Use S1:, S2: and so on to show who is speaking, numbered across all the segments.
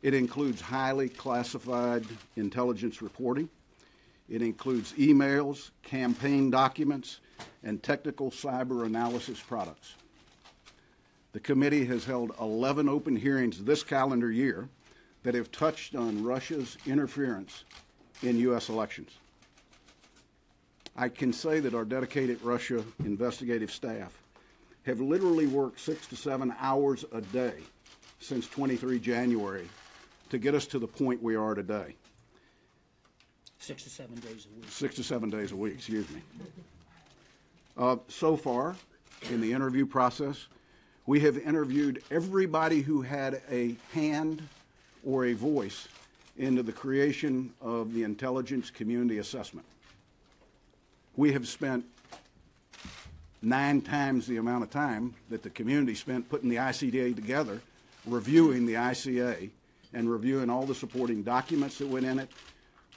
S1: It includes highly classified intelligence reporting. It includes emails, campaign documents, and technical cyber analysis products. The committee has held 11 open hearings this calendar year that have touched on Russia's interference in U.S. elections. I can say that our dedicated Russia investigative staff have literally worked 6 to 7 hours a day since 23 January to get us to the point we are today.
S2: 6 to 7 days a week.
S1: 6 to 7 days a week, excuse me. So far, in the interview process, we have interviewed everybody who had a hand or a voice into the creation of the intelligence community assessment. We have spent 9 times the amount of time that the community spent putting the ICDA together, reviewing the ICA, and reviewing all the supporting documents that went in it.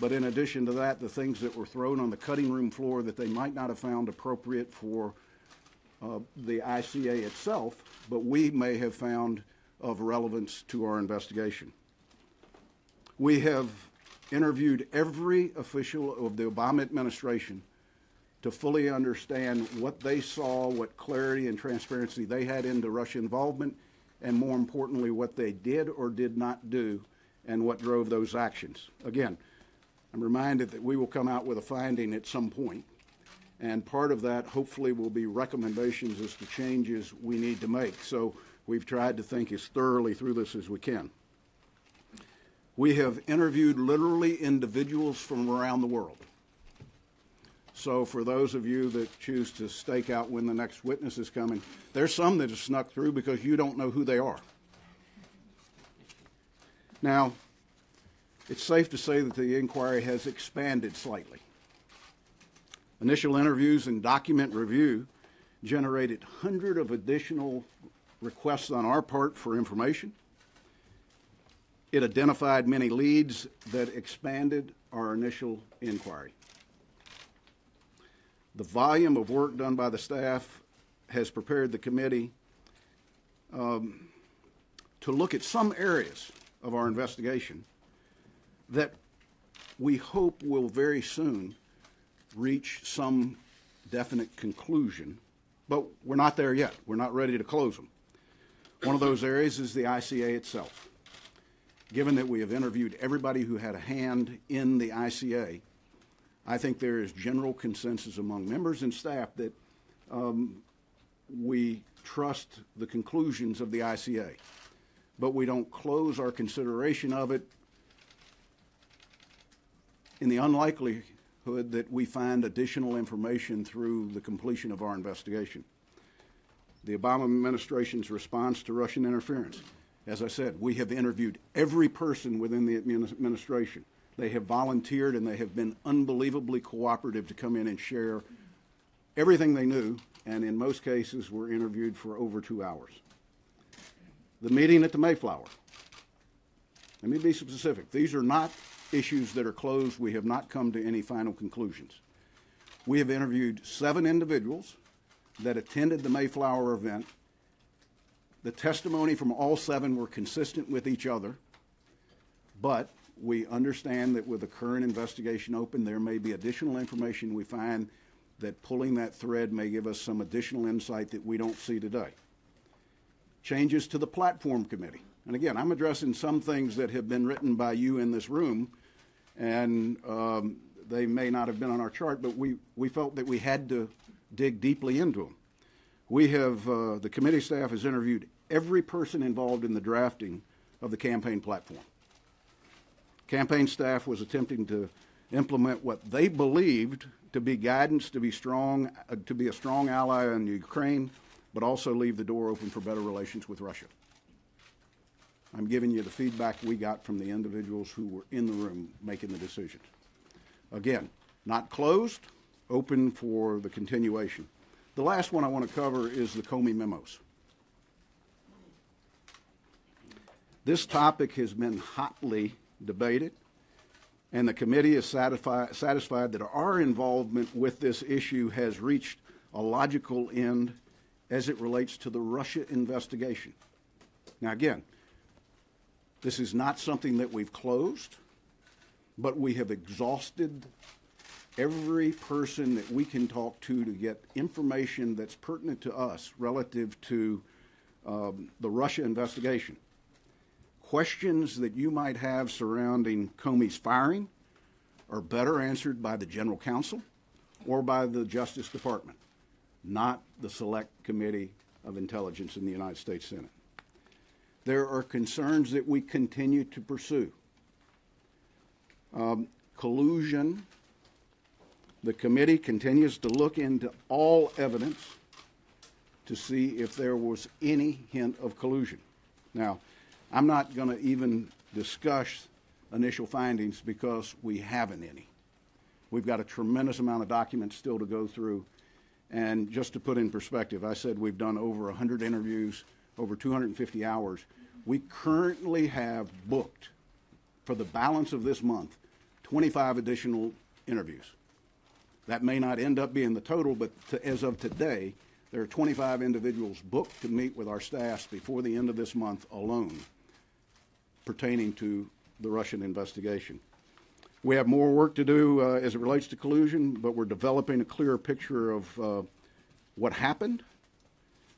S1: But in addition to that, the things that were thrown on the cutting room floor that they might not have found appropriate for the ICA itself, but we may have found of relevance to our investigation. We have interviewed every official of the Obama administration to fully understand what they saw, what clarity and transparency they had into Russia involvement, and more importantly, what they did or did not do and what drove those actions. Again, I'm reminded that we will come out with a finding at some point, and part of that hopefully will be recommendations as to changes we need to make. So we've tried to think as thoroughly through this as we can. We have interviewed literally individuals from around the world. So for those of you that choose to stake out when the next witness is coming, there's some that have snuck through because you don't know who they are. Now, it's safe to say that the inquiry has expanded slightly. Initial interviews and document review generated hundreds of additional requests on our part for information. It identified many leads that expanded our initial inquiry. The volume of work done by the staff has prepared the committee to look at some areas of our investigation that we hope will very soon reach some definite conclusion, but we're not there yet. We're not ready to close them. One of those areas is the ICA itself. Given that we have interviewed everybody who had a hand in the ICA, I think there is general consensus among members and staff that we trust the conclusions of the ICA, but we don't close our consideration of it in the unlikelihood that we find additional information through the completion of our investigation. The Obama administration's response to Russian interference. As I said, we have interviewed every person within the administration. They have volunteered and they have been unbelievably cooperative to come in and share everything they knew, and in most cases were interviewed for over 2 hours. The meeting at the Mayflower. Let me be specific. These are not issues that are closed. We have not come to any final conclusions. We have interviewed 7 individuals that attended the Mayflower event. The testimony from all 7 were consistent with each other, but we understand that with the current investigation open, there may be additional information we find that pulling that thread may give us some additional insight that we don't see today. Changes to the platform committee. And again, I'm addressing some things that have been written by you in this room, and they may not have been on our chart, but we felt that we had to dig deeply into them. We have, the committee staff has interviewed every person involved in the drafting of the campaign platform. Campaign staff was attempting to implement what they believed to be guidance, to be a strong ally in Ukraine, but also leave the door open for better relations with Russia. I'm giving you the feedback we got from the individuals who were in the room making the decisions. Again, not closed, open for the continuation. The last one I want to cover is the Comey memos. This topic has been hotly debated, and the committee is satisfied that our involvement with this issue has reached a logical end as it relates to the Russia investigation. Now again, This is not something that we've closed, but we have exhausted every person that we can talk to get information that's pertinent to us relative to the Russia investigation. Questions that you might have surrounding Comey's firing are better answered by the General Counsel or by the Justice Department, not the Select Committee of Intelligence in the United States Senate. There are concerns that we continue to pursue. Collusion. The committee continues to look into all evidence to see if there was any hint of collusion. Now, I'm not going to even discuss initial findings because we haven't any. We've got a tremendous amount of documents still to go through. And just to put in perspective, I said we've done over 100 interviews, over 250 hours. We currently have booked, for the balance of this month, 25 additional interviews. That may not end up being the total, but as of today, there are 25 individuals booked to meet with our staffs before the end of this month alone pertaining to the Russian investigation. We have more work to do as it relates to collusion, but we're developing a clearer picture of what happened.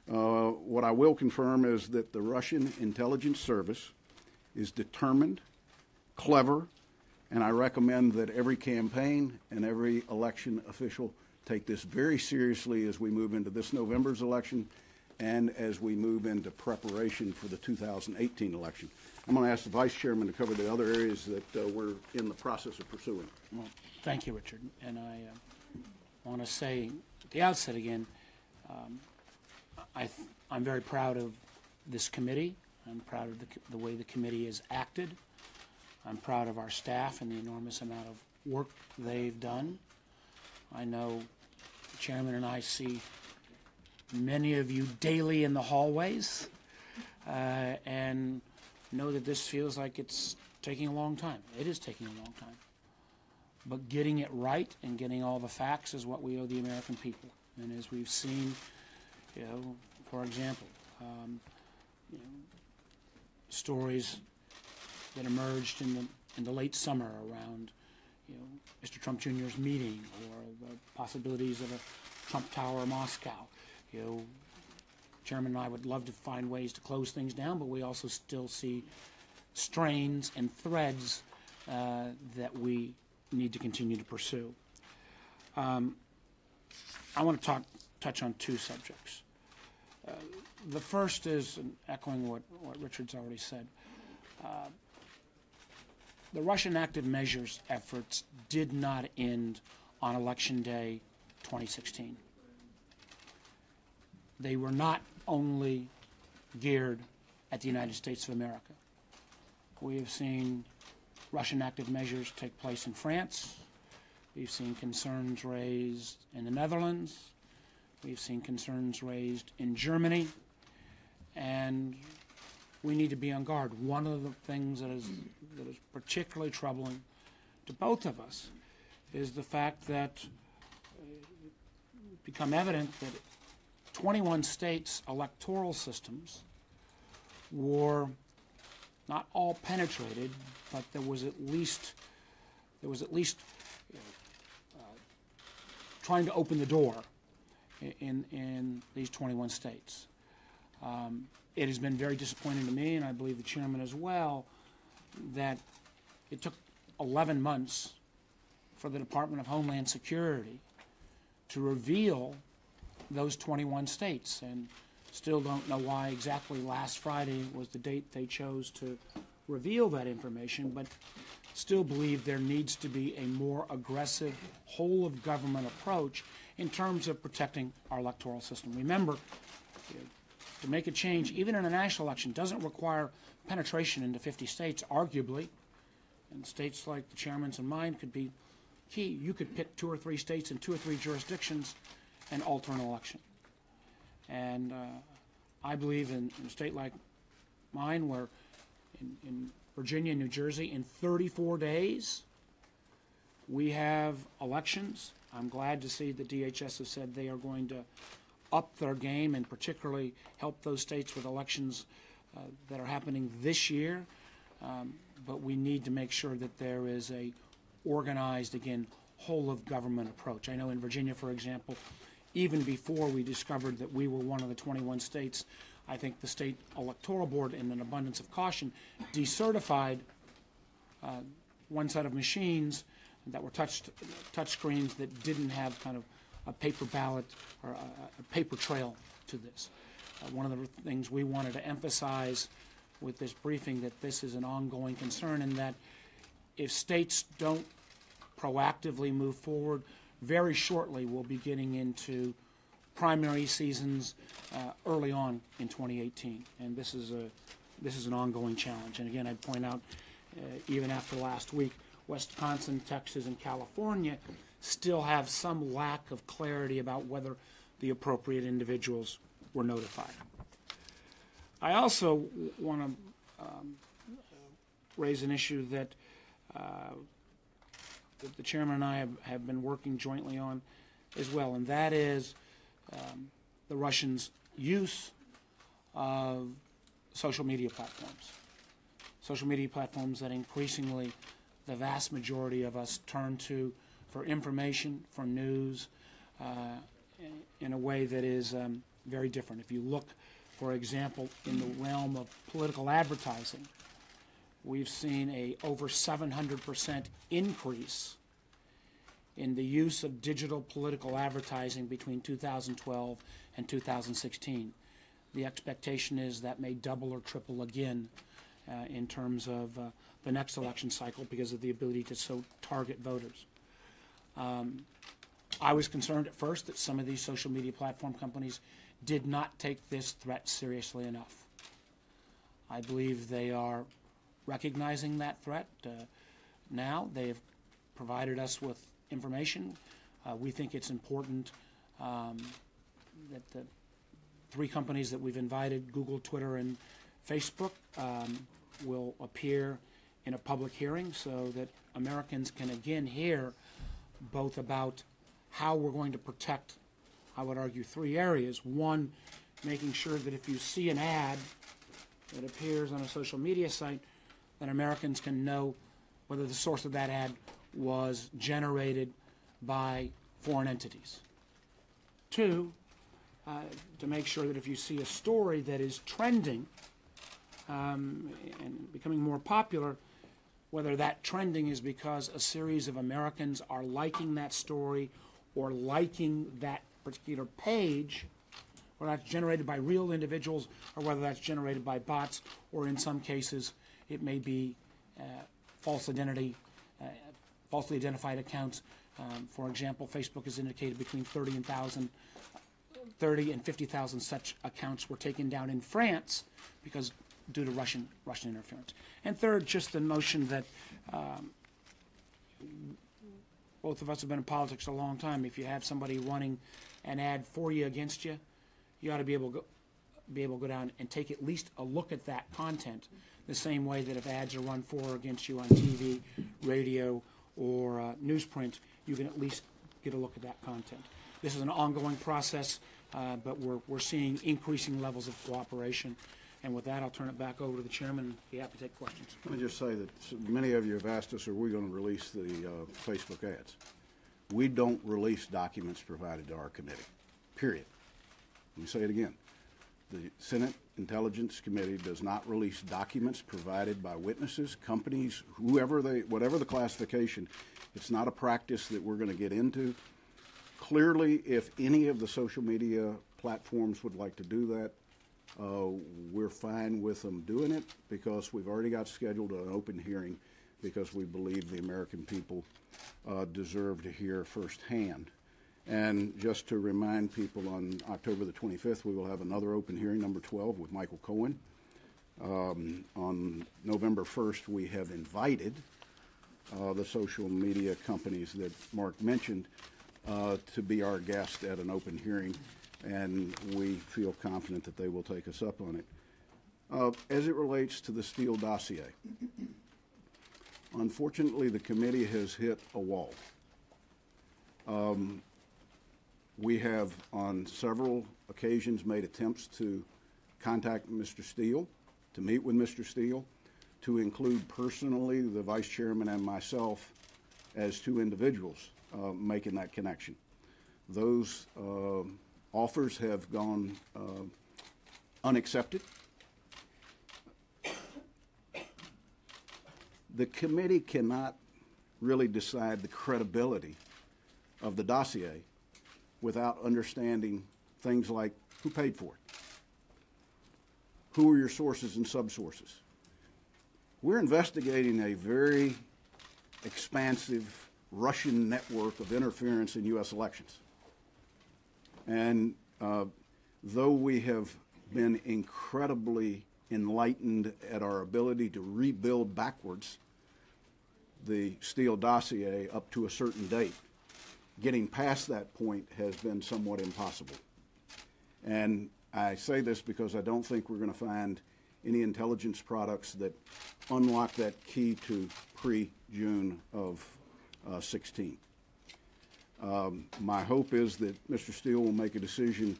S1: What I will confirm is that the Russian intelligence service is determined, clever, and I recommend that every campaign and every election official take this very seriously as we move into this November's election and as we move into preparation for the 2018 election. I'm going to ask the Vice Chairman to cover the other areas that we're in the process of pursuing.
S2: Well, thank you, Richard. And I want to say at the outset again, I'm very proud of this committee. I'm proud of the way the committee has acted. I'm proud of our staff and the enormous amount of work they've done. I know the Chairman and I see many of you daily in the hallways and know that this feels like it's taking a long time. It is taking a long time. But getting it right and getting all the facts is what we owe the American people. And as we've seen, for example, stories that emerged in the late summer around, Mr. Trump Jr.'s meeting or the possibilities of a Trump Tower in Moscow. Chairman and I would love to find ways to close things down, but we also still see strains and threads that we need to continue to pursue. I want to touch on two subjects. The first is, echoing what Richard's already said, the Russian active measures efforts did not end on Election Day 2016. They were not only geared at the United States of America. We have seen Russian active measures take place in France. We've seen concerns raised in the Netherlands. We've seen concerns raised in Germany. And we need to be on guard. One of the things that is particularly troubling to both of us is the fact that it's become evident that 21 states' electoral systems were not all penetrated, but there was at least trying to open the door in these 21 states. It has been very disappointing to me, and I believe the chairman as well, that it took 11 months for the Department of Homeland Security to reveal those 21 states, and still don't know why exactly last Friday was the date they chose to reveal that information, but still believe there needs to be a more aggressive whole-of-government approach in terms of protecting our electoral system. Remember, to make a change, even in a national election, doesn't require penetration into 50 states, arguably. And states like the chairman's and mine could be key. You could pick 2 or 3 states in 2 or 3 jurisdictions and alter an election. And I believe in a state like mine, where in Virginia and New Jersey, in 34 days, we have elections. I'm glad to see the DHS has said they are going to up their game and particularly help those states with elections that are happening this year. but we need to make sure that there is a organized, again, whole-of-government approach. I know in Virginia, for example, even before we discovered that we were one of the 21 states, I think the state electoral board, in an abundance of caution, decertified one set of machines that were touch screens that didn't have kind of a paper ballot or a paper trail to this. One of the things we wanted to emphasize with this briefing, that this is an ongoing concern, and that if states don't proactively move forward, very shortly we'll be getting into primary seasons early on in 2018, and this is an ongoing challenge. And again, I'd point out, even after last week, Wisconsin, Texas, and California still have some lack of clarity about whether the appropriate individuals were notified. I also want to raise an issue that the chairman and I have been working jointly on as well, and that is the Russians' use of social media platforms. Social media platforms that increasingly the vast majority of us turn to for information, for news, in a way that is very different. If you look, for example, in the realm of political advertising, we've seen a over 700% increase in the use of digital political advertising between 2012 and 2016. The expectation is that may double or triple again in terms of the next election cycle because of the ability to so target voters. I was concerned at first that some of these social media platform companies did not take this threat seriously enough. I believe they are recognizing that threat now. They have provided us with information. We think it's important that the three companies that we've invited, Google, Twitter, and Facebook, will appear in a public hearing so that Americans can again hear both about how we're going to protect, I would argue, three areas. One, making sure that if you see an ad that appears on a social media site, that Americans can know whether the source of that ad was generated by foreign entities. Two, to make sure that if you see a story that is trending and becoming more popular, whether that trending is because a series of Americans are liking that story or liking that particular page, or that's generated by real individuals, or whether that's generated by bots, or in some cases it may be falsely identified accounts. For example, Facebook has indicated between 30 and 50,000 such accounts were taken down in France because due to Russian interference. And third, just the notion that both of us have been in politics a long time. If you have somebody running an ad for you, against you, you ought to be able to go down and take at least a look at that content, the same way that if ads are run for or against you on TV, radio, or newsprint, you can at least get a look at that content. This is an ongoing process, but we're seeing increasing levels of cooperation. And with that, I'll turn it back over to the chairman and be happy to take questions.
S1: Let me just say that many of you have asked us, are we going to release the Facebook ads? We don't release documents provided to our committee, period. Let me say it again. The Senate Intelligence Committee does not release documents provided by witnesses, companies, whatever the classification. It's not a practice that we're going to get into. Clearly, if any of the social media platforms would like to do that, we're fine with them doing it because we've already got scheduled an open hearing because we believe the American people deserve to hear firsthand. And just to remind people, on October the 25th, we will have another open hearing, number 12, with Michael Cohen. On November 1st, we have invited the social media companies that Mark mentioned to be our guest at an open hearing, and we feel confident that they will take us up on it. As it relates to the Steele dossier, unfortunately, the committee has hit a wall. We have, on several occasions, made attempts to contact Mr. Steele, to meet with Mr. Steele. to include personally the vice chairman and myself as two individuals making that connection. Those offers have gone unaccepted. The committee cannot really decide the credibility of the dossier without understanding things like who paid for it, who are your sources and subsources. We're investigating a very expansive Russian network of interference in U.S. elections. And though we have been incredibly enlightened at our ability to rebuild backwards the Steele dossier up to a certain date, getting past that point has been somewhat impossible. And I say this because I don't think we're going to find any intelligence products that unlock that key to pre-June of 16. My hope is that Mr. Steele will make a decision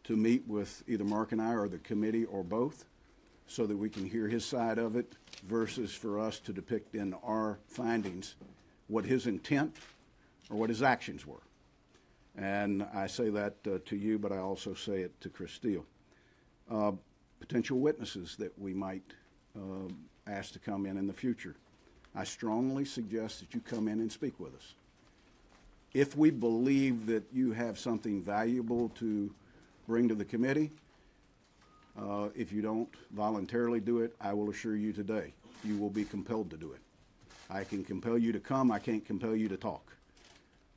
S1: to meet with either Mark and I or the committee or both so that we can hear his side of it versus for us to depict in our findings what his intent or what his actions were. And I say that to you, but I also say it to Chris Steele. Potential witnesses that we might ask to come in the future. I strongly suggest that you come in and speak with us. If we believe that you have something valuable to bring to the committee, if you don't voluntarily do it, I will assure you today, you will be compelled to do it. I can compel you to come, I can't compel you to talk.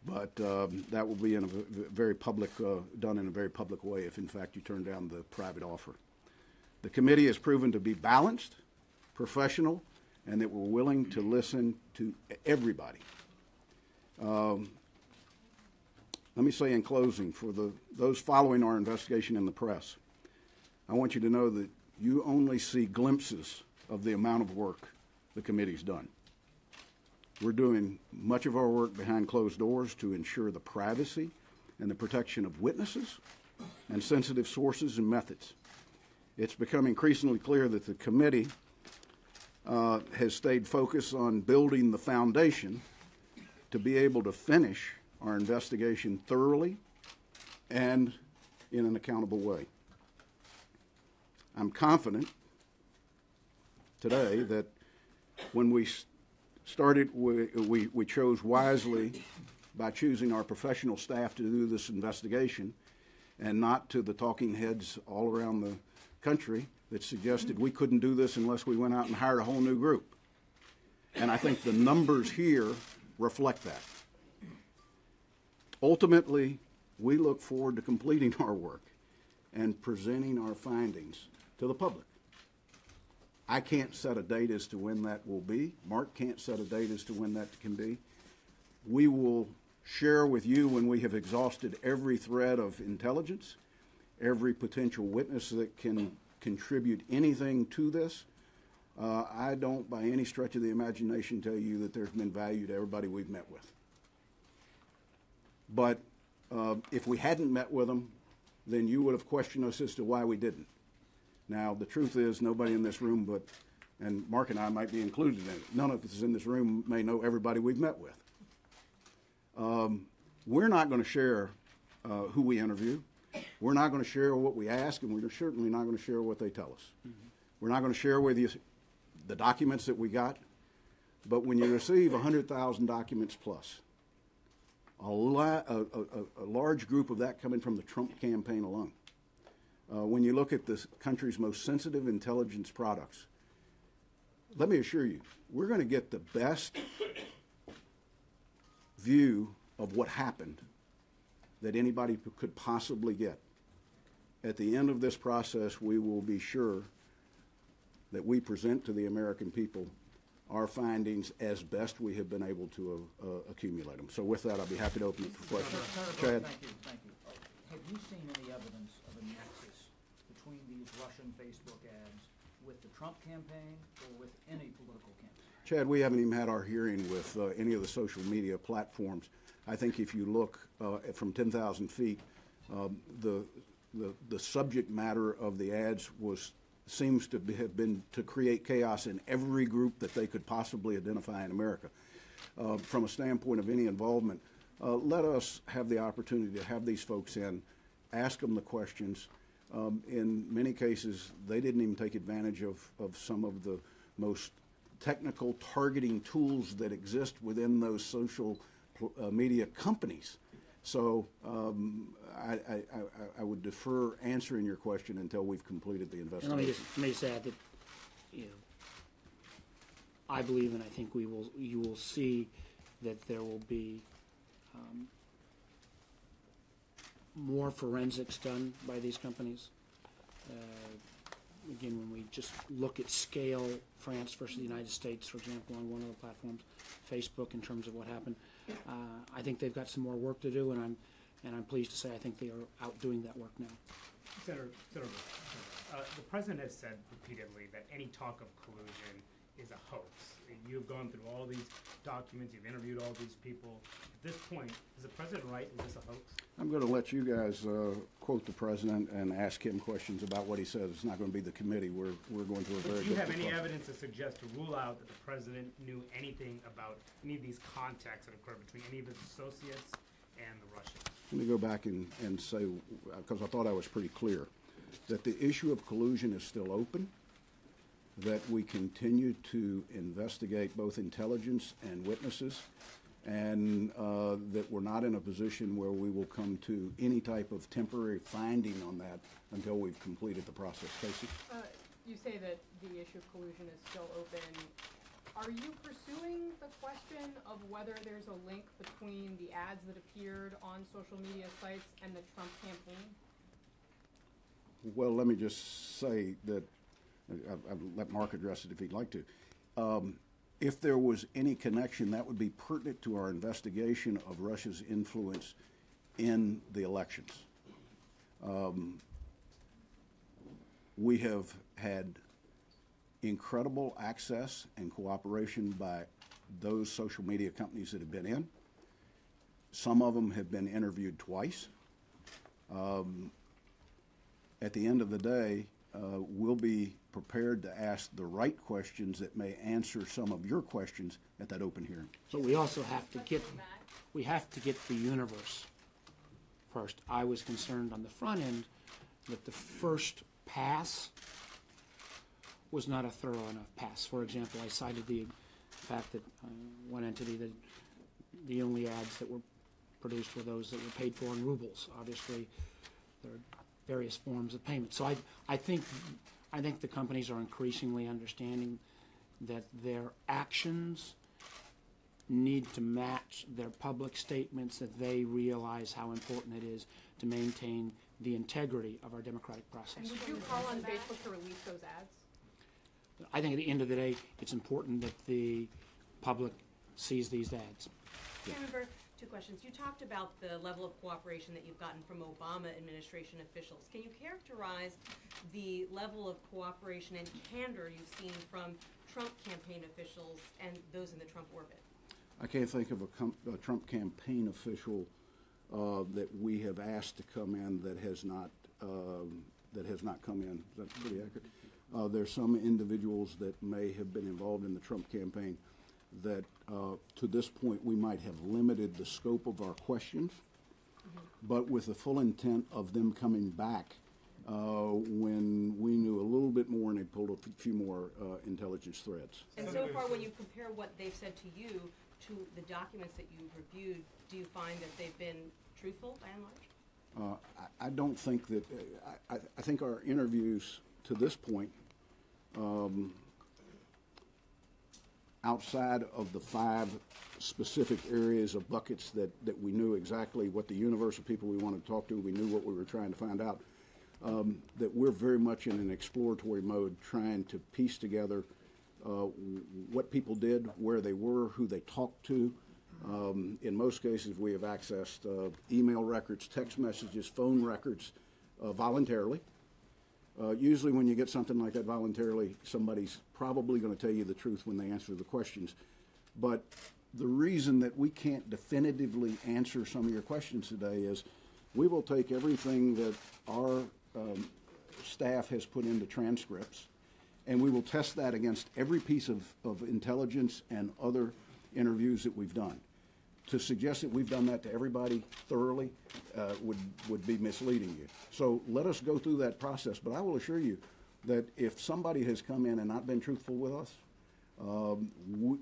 S1: But that will be in a very public, done in a very public way if in fact you turn down the private offer. The committee has proven to be balanced, professional, and that we're willing to listen to everybody. Let me say in closing, for those following our investigation in the press, I want you to know that you only see glimpses of the amount of work the committee's done. We're doing much of our work behind closed doors to ensure the privacy and the protection of witnesses and sensitive sources and methods. It's become increasingly clear that the committee has stayed focused on building the foundation to be able to finish our investigation thoroughly and in an accountable way. I'm confident today that when we started, we chose wisely by choosing our professional staff to do this investigation and not to the talking heads all around the country that suggested we couldn't do this unless we went out and hired a whole new group. And I think the numbers here reflect that. Ultimately, we look forward to completing our work and presenting our findings to the public. I can't set a date as to when that will be. Mark can't set a date as to when that can be. We will share with you when we have exhausted every thread of intelligence, every potential witness that can contribute anything to this. I don't, by any stretch of the imagination, tell you that there's been value to everybody we've met with. But if we hadn't met with them, then you would have questioned us as to why we didn't. Now, the truth is, nobody in this room, and Mark and I might be included in it, none of us in this room may know everybody we've met with. We're not going to share who we interview. We're not going to share what we ask, and we're certainly not going to share what they tell us. Mm-hmm. We're not going to share with you the documents that we got, but when you receive 100,000 documents plus, a large group of that coming from the Trump campaign alone, when you look at the country's most sensitive intelligence products, let me assure you, we're going to get the best view of what happened that anybody could possibly get. At the end of this process, we will be sure that we present to the American people our findings as best we have been able to accumulate them. So with that, I'll be happy to open it for questions. Chad?
S3: Thank you. Have you seen any evidence of a nexus between these Russian Facebook ads with the Trump campaign or with any political campaign?
S1: Chad, we haven't even had our hearing with any of the social media platforms. I think if you look from 10,000 feet, the subject matter of the ads was seems to have been to create chaos in every group that they could possibly identify in America. From a standpoint of any involvement, let us have the opportunity to have these folks in, ask them the questions. In many cases, they didn't even take advantage of some of the most technical targeting tools that exist within those social media companies. So I would defer answering your question until we've completed the
S2: And
S1: investigation.
S2: let me just add that, you know, I believe and I think you will see that there will be more forensics done by these companies. Again, when we just look at scale, France versus the United States, for example, on one of the platforms, Facebook, in terms of what happened, I think they've got some more work to do, and I'm pleased to say I think they are out doing that work now.
S4: Senator, the president has said repeatedly that any talk of collusion is a hoax. You've gone through all these documents, you've interviewed all these people. At this point, is the president right? Is this a hoax?
S1: I'm going to let you guys quote the president and ask him questions about what he says. It's not going to be the committee. We're going through a very
S4: Do you have
S1: difficult
S4: any
S1: process.
S4: evidence to suggest, to rule out that the president knew anything about any of these contacts that occurred between any of his associates and the Russians?
S1: Let me go back and say, because I thought I was pretty clear, that the issue of collusion is still open, that we continue to investigate both intelligence and witnesses, and that we're not in a position where we will come to any type of temporary finding on that until we've completed the process. Casey?
S5: You say that the issue of collusion is still open. Are you pursuing the question of whether there's a link between the ads that appeared on social media sites and the Trump campaign?
S1: Well, let me just say that I'll let Mark address it if he'd like to. If there was any connection, that would be pertinent to our investigation of Russia's influence in the elections. We have had incredible access and cooperation by those social media companies that have been in. Some of them have been interviewed twice. At the end of the day, we'll be prepared to ask the right questions that may answer some of your questions at that open hearing.
S2: But we also have to get the universe first. I was concerned on the front end that the first pass was not a thorough enough pass. For example, I cited the fact that one entity, that the only ads that were produced were those that were paid for in rubles. Obviously, there are various forms of payment. So I think the companies are increasingly understanding that their actions need to match their public statements, that they realize how important it is to maintain the integrity of our democratic process.
S5: And would you call on Facebook to release those ads?
S2: I think at the end of the day, it's important that the public sees these ads.
S6: Member, two questions. You talked about the level of cooperation that you've gotten from Obama administration officials. Can you characterize the level of cooperation and candor you've seen from Trump campaign officials and those in the Trump orbit?
S1: I can't think of a Trump campaign official that we have asked to come in that has not come in. Is that pretty accurate? There's some individuals that may have been involved in the Trump campaign that to this point we might have limited the scope of our questions, but with the full intent of them coming back when we knew a little bit more and they pulled a few more intelligence threads.
S6: And so far, when you compare what they've said to you to the documents that you've reviewed, do you find that they've been truthful by and large?
S1: I don't think that, I think our interviews to this point, outside of the 5 specific areas of buckets that we knew exactly what the universe of people we wanted to talk to, we knew what we were trying to find out, that we're very much in an exploratory mode trying to piece together what people did, where they were, who they talked to. In most cases, we have accessed email records, text messages, phone records voluntarily. Usually when you get something like that voluntarily, somebody's probably going to tell you the truth when they answer the questions. But the reason that we can't definitively answer some of your questions today is we will take everything that our staff has put into transcripts, and we will test that against every piece of intelligence and other interviews that we've done. To suggest that we've done that to everybody thoroughly would be misleading you. So let us go through that process. But I will assure you that if somebody has come in and not been truthful with us,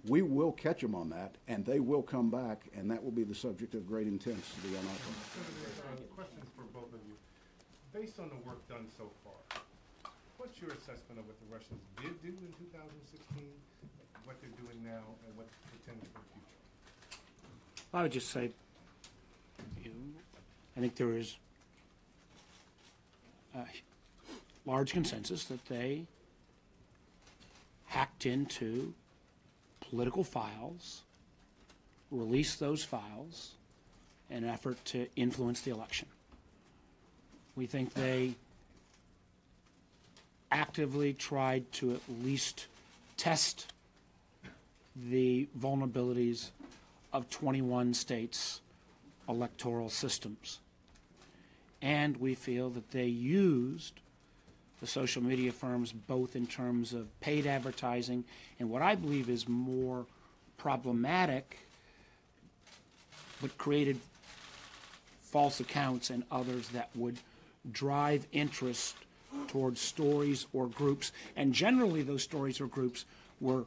S1: we will catch them on that, and they will come back, and that will be the subject of great intensity on our part.
S4: Questions for both of you. Based on the work done so far, what's your assessment of what the Russians did do in 2016, what they're doing now, and what's potential for the future?
S2: I would just say, I think there is a large consensus that they hacked into political files, released those files in an effort to influence the election. We think they actively tried to at least test the vulnerabilities of 21 states' electoral systems. And we feel that they used the social media firms both in terms of paid advertising and what I believe is more problematic, but created false accounts and others that would drive interest towards stories or groups. And generally those stories or groups were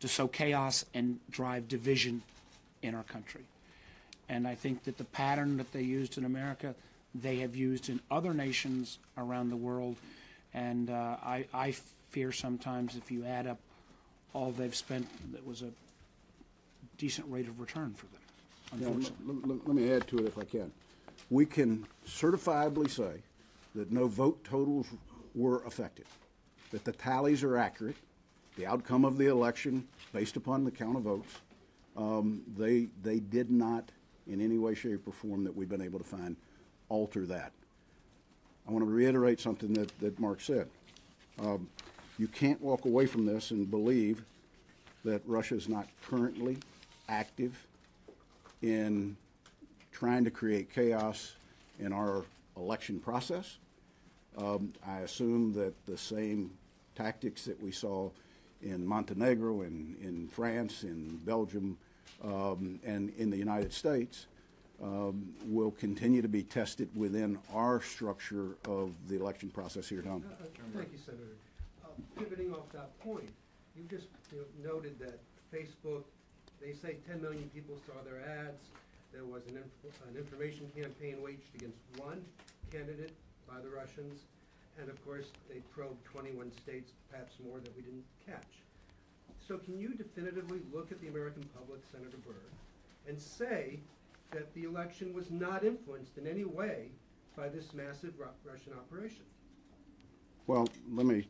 S2: to sow chaos and drive division in our country. And I think that the pattern that they used in America, they have used in other nations around the world. And I fear sometimes if you add up all they've spent, that was a decent rate of return for them, unfortunately.
S1: Let me add to it if I can. We can certifiably say that no vote totals were affected, that the tallies are accurate, the outcome of the election based upon the count of votes. They did not in any way, shape, or form that we've been able to find alter that. I want to reiterate something that Mark said. You can't walk away from this and believe that Russia is not currently active in trying to create chaos in our election process. I assume that the same tactics that we saw in Montenegro, in France, in Belgium, and in the United States will continue to be tested within our structure of the election process here, Tom.
S7: Thank you, Senator. Pivoting off that point, you just noted that Facebook, they say 10 million people saw their ads. There was an information campaign waged against one candidate by the Russians. And of course, they probed 21 states, perhaps more, that we didn't catch. So can you definitively look at the American public, Senator Byrd, and say that the election was not influenced in any way by this massive Russian operation?
S1: Well, let me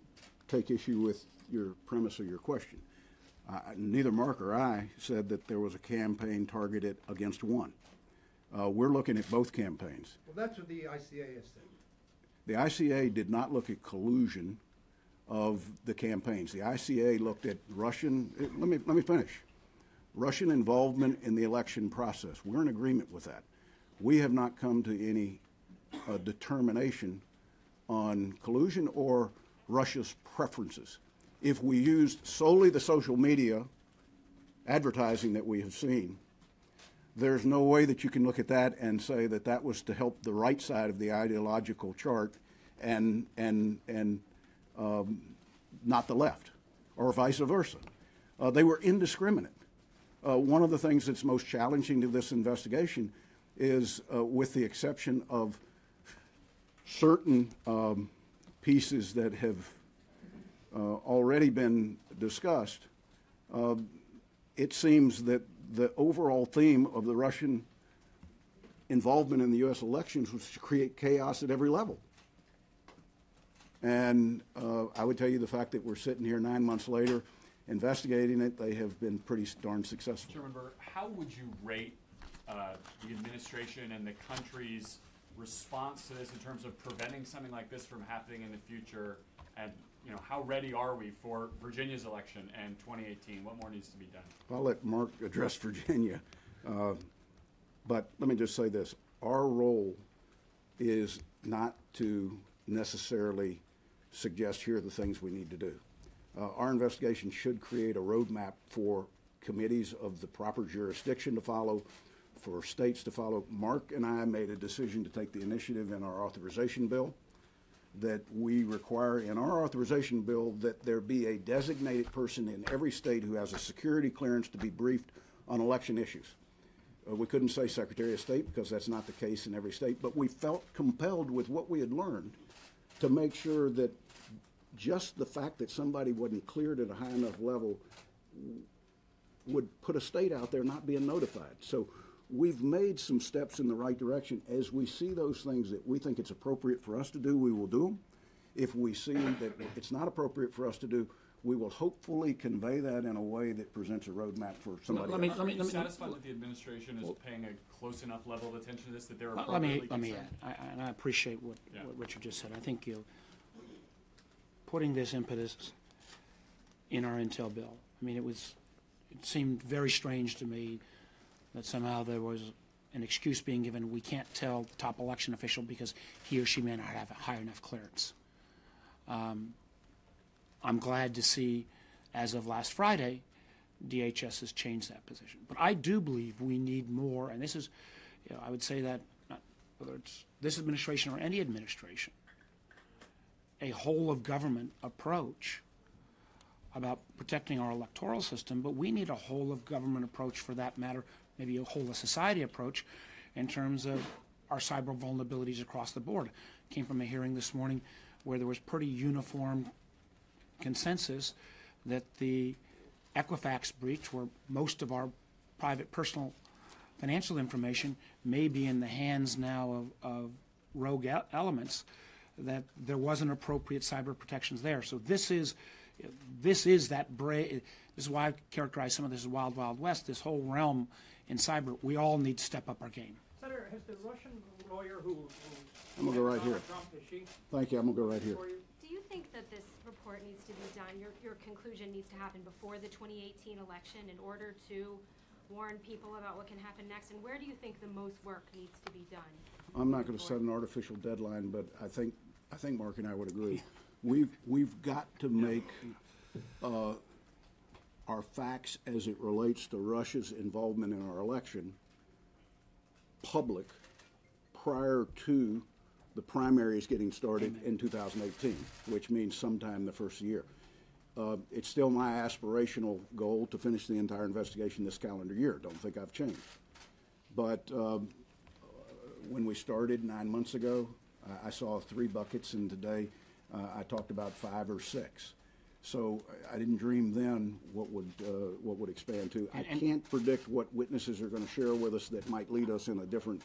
S1: take issue with your premise of your question. Neither Mark or I said that there was a campaign targeted against one. We're looking at both campaigns.
S7: Well, that's what the ICA has said.
S1: The ICA did not look at collusion of the campaigns. The ICA looked at Russian, let me finish, Russian involvement in the election process. We're in agreement with that. We have not come to any determination on collusion or Russia's preferences. If we used solely the social media advertising that we have seen, there's no way that you can look at that and say that that was to help the right side of the ideological chart and not the left, or vice versa. They were indiscriminate. One of the things that's most challenging to this investigation is, with the exception of certain pieces that have already been discussed, it seems that the overall theme of the Russian involvement in the U.S. elections was to create chaos at every level. And I would tell you the fact that we're sitting here 9 months later investigating it, they have been pretty darn successful.
S8: Chairman Burr, how would you rate the administration and the country's response to this in terms of preventing something like this from happening in the future? And how ready are we for Virginia's election and 2018? What more needs to be done?
S1: I'll let Mark address Virginia. But let me just say this. Our role is not to necessarily suggest here are the things we need to do. Our investigation should create a roadmap for committees of the proper jurisdiction to follow, for states to follow. Mark and I made a decision to take the initiative in our authorization bill that we require in our authorization bill that there be a designated person in every state who has a security clearance to be briefed on election issues. We couldn't say Secretary of State because that's not the case in every state, but we felt compelled with what we had learned to make sure that just the fact that somebody wasn't cleared at a high enough level would put a state out there not being notified. So we've made some steps in the right direction. As we see those things that we think it's appropriate for us to do, we will do them. If we see that it's not appropriate for us to do, we will hopefully convey that in a way that presents a roadmap for somebody else.
S8: Are you satisfied that the administration is paying a close enough level of attention to this that they're
S2: Let
S8: appropriately
S2: me
S8: concerned?
S2: add, and I appreciate what Richard just said. I think putting this impetus in our intel bill, I mean, it seemed very strange to me that somehow there was an excuse being given, we can't tell the top election official because he or she may not have a high enough clearance. I'm glad to see, as of last Friday, DHS has changed that position. But I do believe we need more, and this is, I would say that, whether it's this administration or any administration, a whole of government approach about protecting our electoral system, but we need a whole of government approach for that matter, maybe a whole of society approach in terms of our cyber vulnerabilities across the board. Came from a hearing this morning where there was pretty uniform consensus that the Equifax breach, where most of our private personal financial information may be in the hands now of rogue elements, that there wasn't appropriate cyber protections there. So this is that this is why I characterize some of this as wild, wild west, this whole realm in cyber. We all need to step up our game.
S3: Senator, has the Russian lawyer who
S1: I'm going to go right here.
S3: Trump, is she
S1: Thank you. I'm going to go right here.
S3: for you?
S9: Do you think that this report needs to be done, your conclusion needs to happen before the 2018 election in order to warn people about what can happen next? And where do you think the most work needs to be done?
S1: I'm not going to set an artificial deadline, but I think Mark and I would agree. We've got to make our facts as it relates to Russia's involvement in our election public prior to the primaries getting started in 2018, which means sometime the first year. It's still my aspirational goal to finish the entire investigation this calendar year. Don't think I've changed. But when we started 9 months ago, I saw 3 buckets, and today I talked about 5 or 6. So I didn't dream then what would expand to. I can't predict what witnesses are going to share with us that might lead us in a different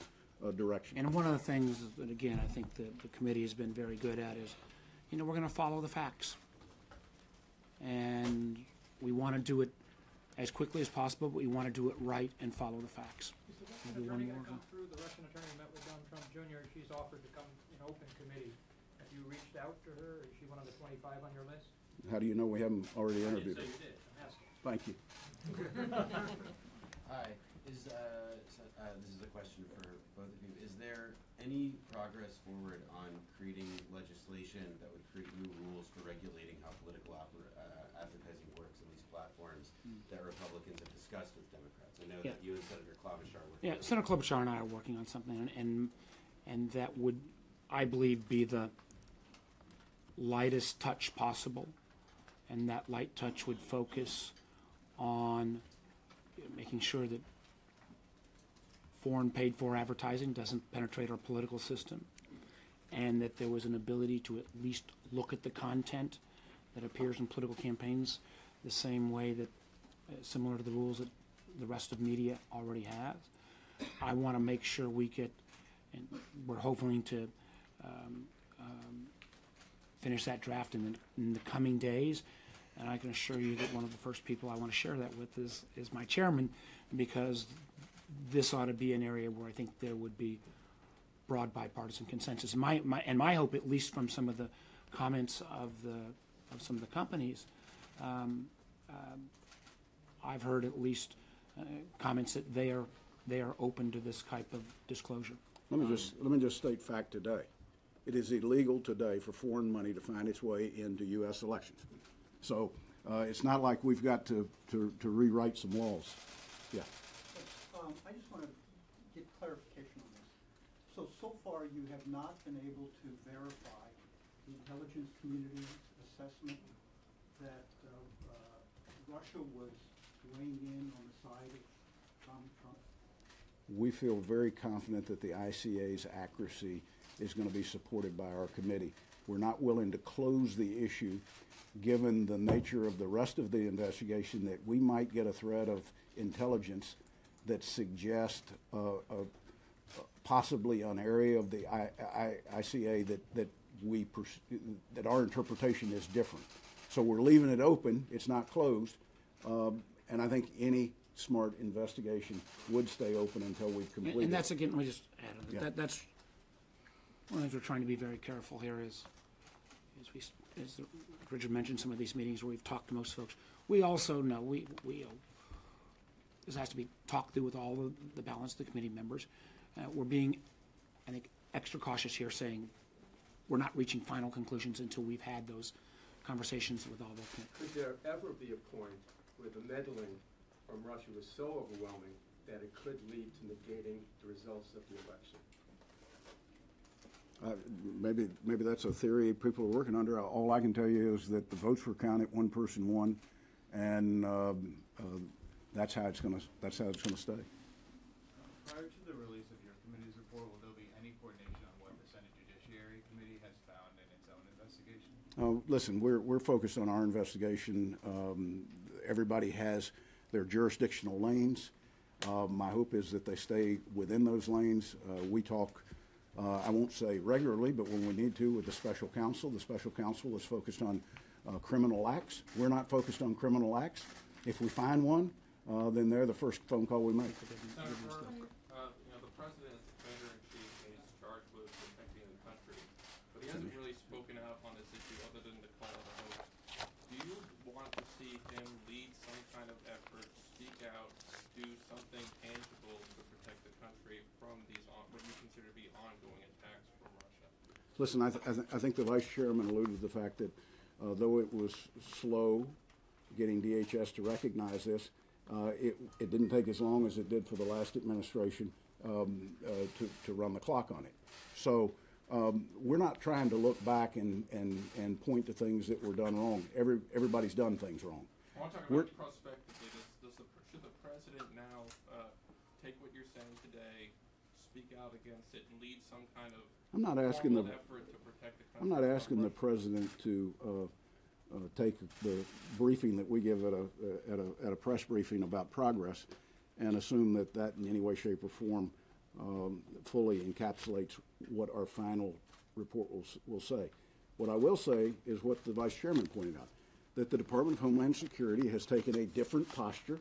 S1: direction.
S2: And one of the things that, again, I think the committee has been very good at is, we're going to follow the facts. And we want to do it as quickly as possible, but we want to do it right and follow the facts.
S3: Is the Russian attorney going to come through? The Russian attorney met with Donald Trump Jr. She's offered to come in open committee. Have you reached out to her? Is she one of the 25 on your list?
S1: How do you know we haven't already interviewed her?
S3: You did. I'm asking.
S1: Thank you.
S10: Hi, this is a question for both of you. Is there any progress forward on creating legislation that would create new rules for regulating how political advertising works in these platforms that Republicans have discussed with Democrats? I know that you and Senator Klobuchar were.
S2: Yeah, Senator Klobuchar and I are working on something, and that would, I believe, be the lightest touch possible, and that light touch would focus on making sure that foreign paid-for advertising doesn't penetrate our political system, and that there was an ability to at least look at the content that appears in political campaigns the same way that, similar to the rules that the rest of media already has. I want to make sure we get, and we're hoping to finish that draft in the coming days, and I can assure you that one of the first people I want to share that with is my chairman, because this ought to be an area where I think there would be broad bipartisan consensus. My hope, at least from some of the comments of some of the companies, I've heard at least comments that they are open to this type of disclosure.
S1: Let me just state fact today. It is illegal today for foreign money to find its way into U.S. elections. So it's not like we've got to rewrite some laws. Yeah.
S11: I just want to get clarification on this. So far you have not been able to verify the intelligence community's assessment that Russia was weighing in on the side of Donald Trump?
S1: We feel very confident that the ICA's accuracy is going to be supported by our committee. We're not willing to close the issue given the nature of the rest of the investigation, that we might get a thread of intelligence that suggests possibly an area of the ICA that our interpretation is different. So we're leaving it open. It's not closed. And I think any smart investigation would stay open until we've completed.
S2: And that's, again, let me just add to that.
S1: Yeah.
S2: That's one of the things we're trying to be very careful here is as Richard mentioned, some of these meetings where we've talked to most folks. We also know this has to be talked through with all the balance of the committee members. We're being, I think, extra cautious here, saying we're not reaching final conclusions until we've had those conversations with all the committees.
S12: Could there ever be a point where the meddling from Russia was so overwhelming that it could lead to negating the results of the election?
S1: Maybe that's a theory people are working under. All I can tell you is that the votes were counted, one person won, and that's how it's going to stay.
S13: Prior to the release of your committee's report, will there be any coordination on what the Senate Judiciary Committee has found in its own investigation?
S1: Listen, we're focused on our investigation. Everybody has their jurisdictional lanes. My hope is that they stay within those lanes. We talk, I won't say regularly, but when we need to, with the special counsel. The special counsel is focused on criminal acts. We're not focused on criminal acts. If we find one, then they're the first phone call we make.
S14: Senator, the president is the commander-in-chief and he's charged with protecting the country, but he hasn't really spoken out on this issue other than the call to hope. Do you want to see him lead some kind of effort, speak out, do something tangible to protect the country from these what you consider to be ongoing attacks from Russia?
S1: Listen, I think the vice chairman alluded to the fact that though it was slow getting DHS to recognize this, it didn't take as long as it did for the last administration to run the clock on it. So we're not trying to look back and point to things that were done wrong. Everybody's done things wrong.
S14: I want to talk about prospectively. Should the president now take what you're saying today, speak out against it, and lead some kind of effort to protect the country?
S1: I'm not asking the president to take the briefing that we give at a press briefing about progress and assume that in any way, shape, or form fully encapsulates what our final report will say. What I will say is what the vice chairman pointed out, that the Department of Homeland Security has taken a different posture.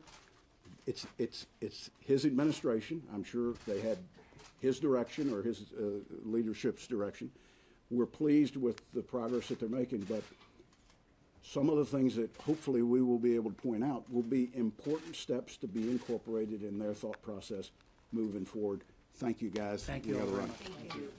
S1: It's his administration. I'm sure they had his direction or his leadership's direction. We're pleased with the progress that they're making, but some of the things that hopefully we will be able to point out will be important steps to be incorporated in their thought process moving forward. Thank you, guys.
S2: Thank you.
S1: We gotta run.
S6: Thank you.